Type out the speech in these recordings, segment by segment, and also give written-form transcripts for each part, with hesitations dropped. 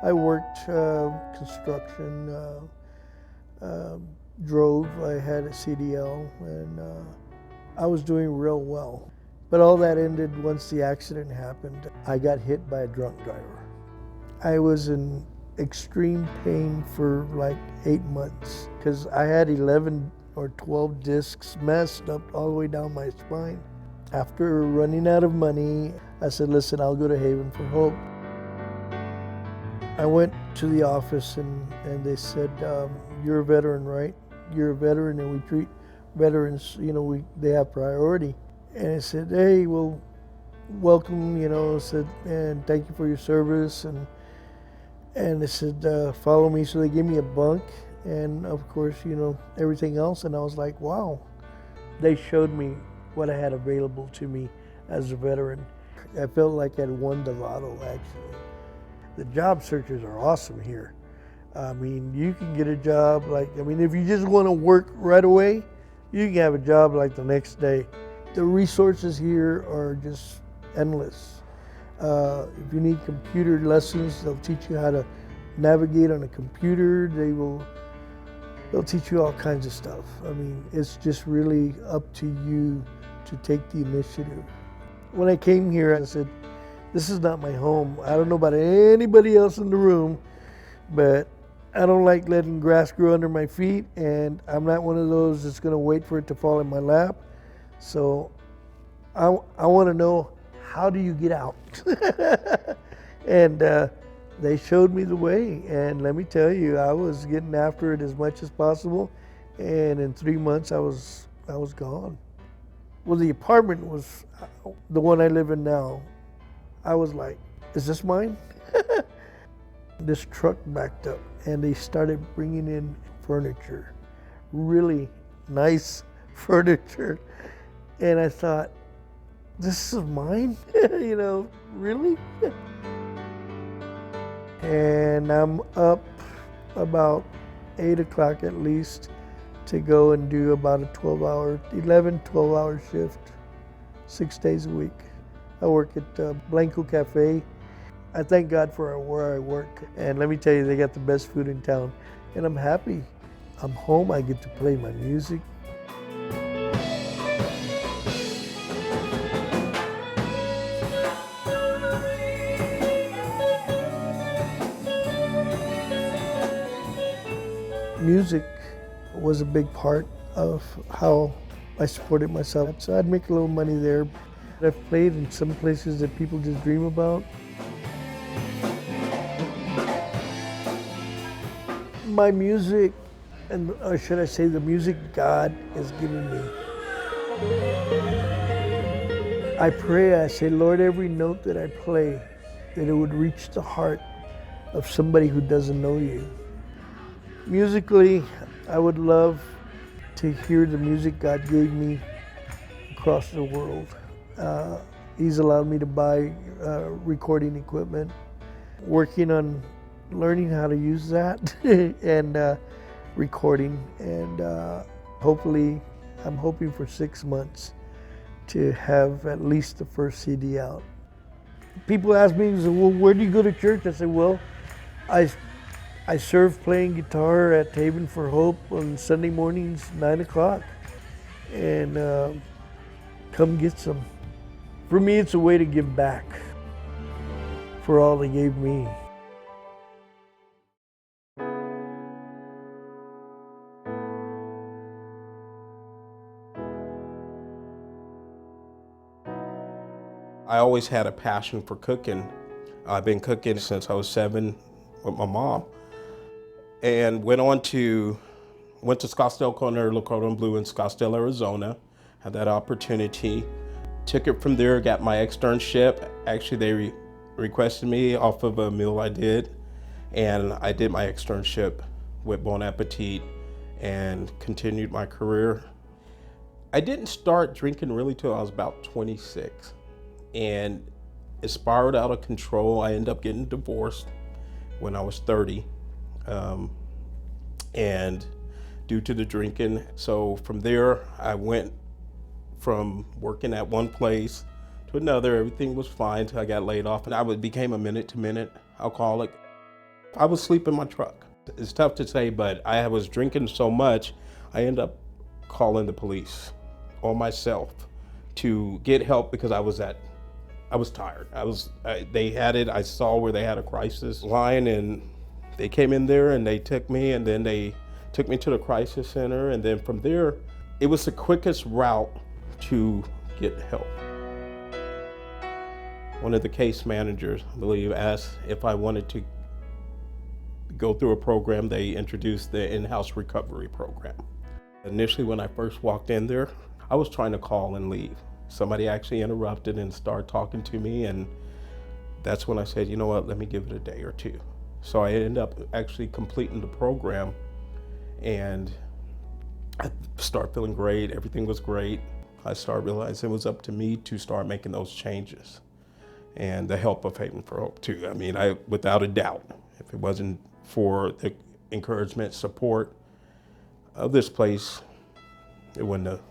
I worked construction, drove, I had a CDL, and I was doing real well. But all that ended once the accident happened. I got hit by a drunk driver. I was in extreme pain for like 8 months because I had 11 or 12 discs messed up all the way down my spine. After running out of money, I said, listen, I'll go to Haven for Hope. I went to the office and they said, you're a veteran, right? You're a veteran and we treat veterans, they have priority. And I said, hey, well, welcome, said, and thank you for your service. And they said, follow me. So they gave me a bunk and of course, everything else. And I was like, wow. They showed me what I had available to me as a veteran. I felt like I'd won the lotto, actually. The job searches are awesome here. I mean, you can get a job if you just want to work right away, you can have a job like the next day. The resources here are just endless. If you need computer lessons, they'll teach you how to navigate on a computer. They'll teach you all kinds of stuff. I mean, it's just really up to you to take the initiative. When I came here, I said, this is not my home. I don't know about anybody else in the room, but I don't like letting grass grow under my feet, and I'm not one of those that's gonna wait for it to fall in my lap. So I wanna know, how do you get out? And they showed me the way, and let me tell you, I was getting after it as much as possible, and in 3 months I was gone. Well, the apartment was the one I live in now. I was like, is this mine? This truck backed up and they started bringing in furniture, really nice furniture. And I thought, this is mine? Really? And I'm up about 8 o'clock at least to go and do about a 12-hour shift, 6 days a week. I work at Blanco Cafe. I thank God for where I work. And let me tell you, they got the best food in town. And I'm happy. I'm home, I get to play my music. Music was a big part of how I supported myself. So I'd make a little money there. I've played in some places that people just dream about. My music, or should I say the music God has given me. I pray, I say, Lord, every note that I play, that it would reach the heart of somebody who doesn't know you. Musically, I would love to hear the music God gave me across the world. He's allowed me to buy recording equipment, working on learning how to use that and recording. And hopefully, I'm hoping for 6 months to have at least the first CD out. People ask me, well, where do you go to church? I say, well, I serve playing guitar at Haven for Hope on Sunday mornings, 9 o'clock. And come get some. For me, it's a way to give back for all they gave me. I always had a passion for cooking. I've been cooking since I was 7 with my mom. And went to Scottsdale Culinary Le Cordon Bleu in Scottsdale, Arizona. Had that opportunity. Took it from there, got my externship. Actually, they requested me off of a meal I did. And I did my externship with Bon Appetit and continued my career. I didn't start drinking really till I was about 26. And it spiraled out of control. I ended up getting divorced when I was 30. And due to the drinking. So from there, I went from working at one place to another. Everything was fine until I got laid off, and I became a minute-to-minute alcoholic. I would sleep in my truck. It's tough to say, but I was drinking so much, I ended up calling the police on myself to get help because I was tired. They had it, I saw where they had a crisis line, and they came in there and they took me, and then they took me to the crisis center, and then from there, it was the quickest route to get help. One of the case managers, I believe, asked if I wanted to go through a program. They introduced the in-house recovery program. Initially, when I first walked in there, I was trying to call and leave. Somebody actually interrupted and started talking to me, and that's when I said, you know what, let me give it a day or two. So I ended up actually completing the program, and I started feeling great. Everything was great. I started realizing it was up to me to start making those changes, and the help of Haven for Hope too. I mean, without a doubt, if it wasn't for the encouragement, support of this place, it wouldn't have.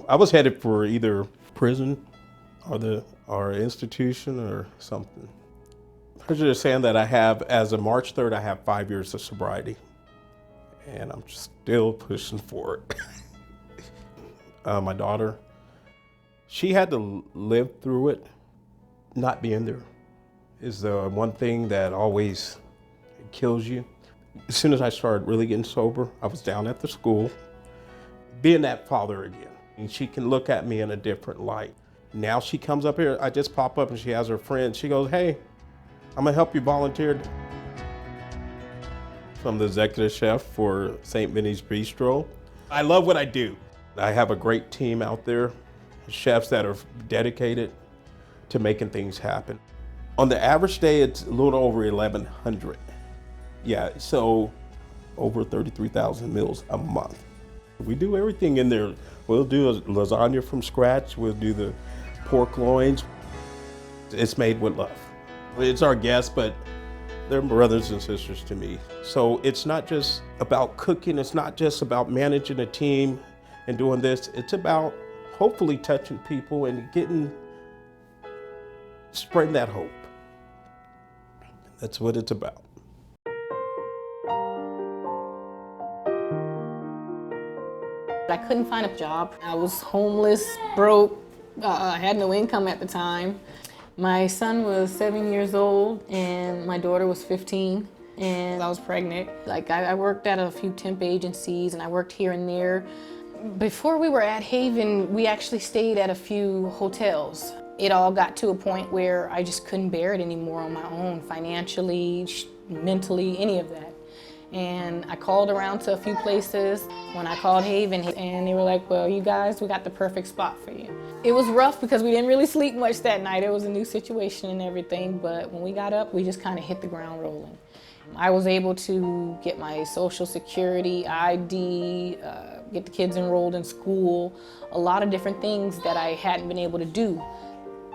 I was headed for either prison or institution or something. Pleasure is saying that I have, as of March 3rd, I have 5 years of sobriety, and I'm still pushing for it. My daughter, she had to live through it. Not being there is the one thing that always kills you. As soon as I started really getting sober, I was down at the school, being that father again. And she can look at me in a different light. Now she comes up here, I just pop up and she has her friend. She goes, hey, I'm gonna help you volunteer. So I'm the executive chef for St. Vinny's Bistro. I love what I do. I have a great team out there, chefs that are dedicated to making things happen. On the average day, it's a little over 1,100. Yeah, so over 33,000 meals a month. We do everything in there. We'll do a lasagna from scratch. We'll do the pork loins. It's made with love. It's our guests, but they're brothers and sisters to me. So it's not just about cooking. It's not just about managing a team and doing this. It's about hopefully touching people and spreading that hope. That's what it's about. I couldn't find a job. I was homeless, broke, I had no income at the time. My son was 7 years old and my daughter was 15, and I was pregnant. I worked at a few temp agencies and I worked here and there. Before we were at Haven, we actually stayed at a few hotels. It all got to a point where I just couldn't bear it anymore on my own, financially, mentally, any of that. And I called around to a few places when I called Haven, and they were like, well, you guys, we got the perfect spot for you. It was rough because we didn't really sleep much that night. It was a new situation and everything, but when we got up, we just kind of hit the ground rolling. I was able to get my Social Security, ID, get the kids enrolled in school, a lot of different things that I hadn't been able to do.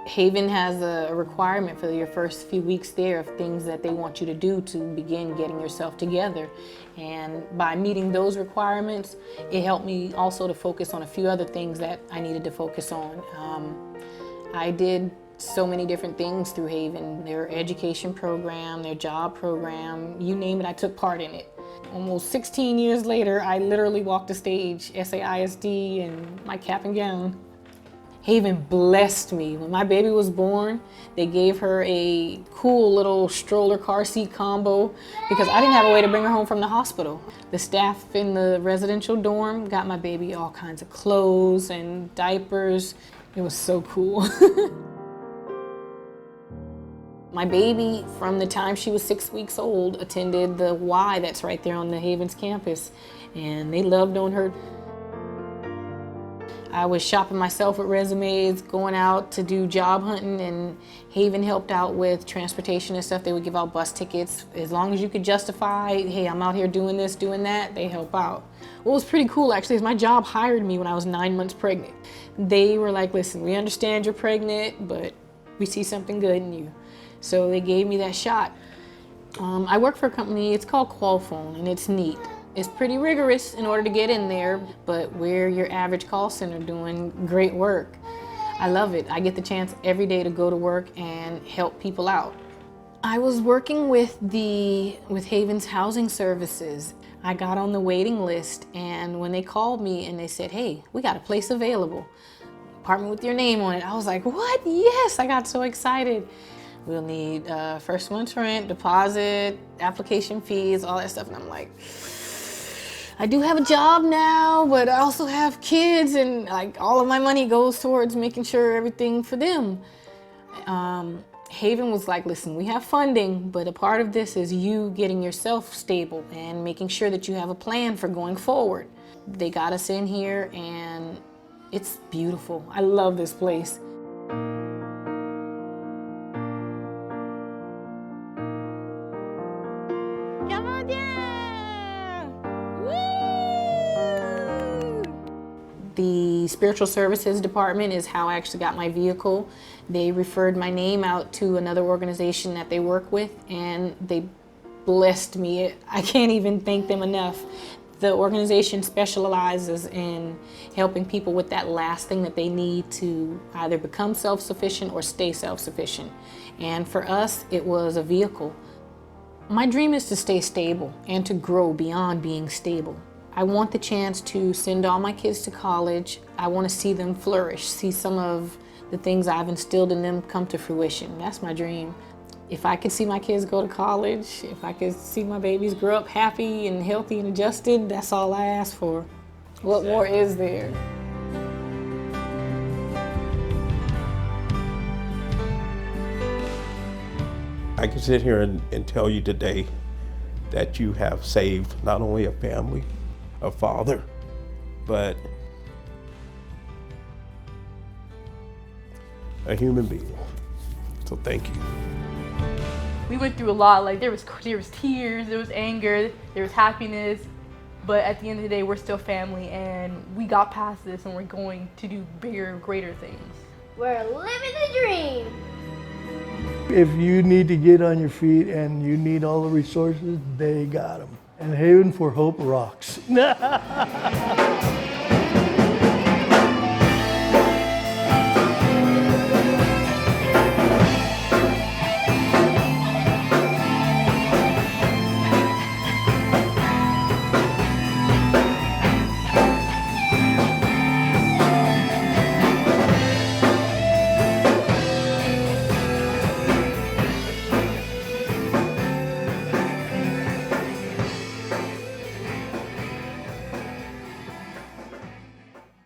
Haven has a requirement for your first few weeks there of things that they want you to do to begin getting yourself together. And by meeting those requirements, it helped me also to focus on a few other things that I needed to focus on. I did so many different things through Haven, their education program, their job program, you name it, I took part in it. Almost 16 years later, I literally walked the stage, SAISD, and my cap and gown. Haven blessed me. When my baby was born, they gave her a cool little stroller car seat combo because I didn't have a way to bring her home from the hospital. The staff in the residential dorm got my baby all kinds of clothes and diapers. It was so cool. My baby, from the time she was 6 weeks old, attended the Y that's right there on the Haven's campus, and they loved on her. I was shopping myself with resumes, going out to do job hunting, and Haven helped out with transportation and stuff. They would give out bus tickets. As long as you could justify, hey, I'm out here doing this, doing that, they help out. What was pretty cool actually is my job hired me when I was 9 months pregnant. They were like, listen, we understand you're pregnant, but we see something good in you. So they gave me that shot. I work for a company, it's called Qualphone, and it's neat. It's pretty rigorous in order to get in there, but we're your average call center doing great work. I love it. I get the chance every day to go to work and help people out. I was working with Haven's Housing Services. I got on the waiting list, and when they called me and they said, "Hey, we got a place available, apartment with your name on it," I was like, "What? Yes!" I got so excited. We'll need first month's rent, deposit, application fees, all that stuff, and I'm like, I do have a job now, but I also have kids, and like all of my money goes towards making sure everything for them. Haven was like, listen, we have funding, but a part of this is you getting yourself stable and making sure that you have a plan for going forward. They got us in here, and it's beautiful. I love this place. Come on down! Woo! The Spiritual Services Department is how I actually got my vehicle. They referred my name out to another organization that they work with, and they blessed me. I can't even thank them enough. The organization specializes in helping people with that last thing that they need to either become self-sufficient or stay self-sufficient. And for us, it was a vehicle. My dream is to stay stable and to grow beyond being stable. I want the chance to send all my kids to college. I want to see them flourish, see some of the things I've instilled in them come to fruition. That's my dream. If I could see my kids go to college, if I could see my babies grow up happy and healthy and adjusted, that's all I ask for. What more is there? I can sit here and tell you today that you have saved not only a family, a father, but a human being. So thank you. We went through a lot. Like there was tears, there was anger, there was happiness, but at the end of the day, we're still family, and we got past this, and we're going to do bigger, greater things. We're living the dream. If you need to get on your feet and you need all the resources, they got them. And Haven for Hope rocks.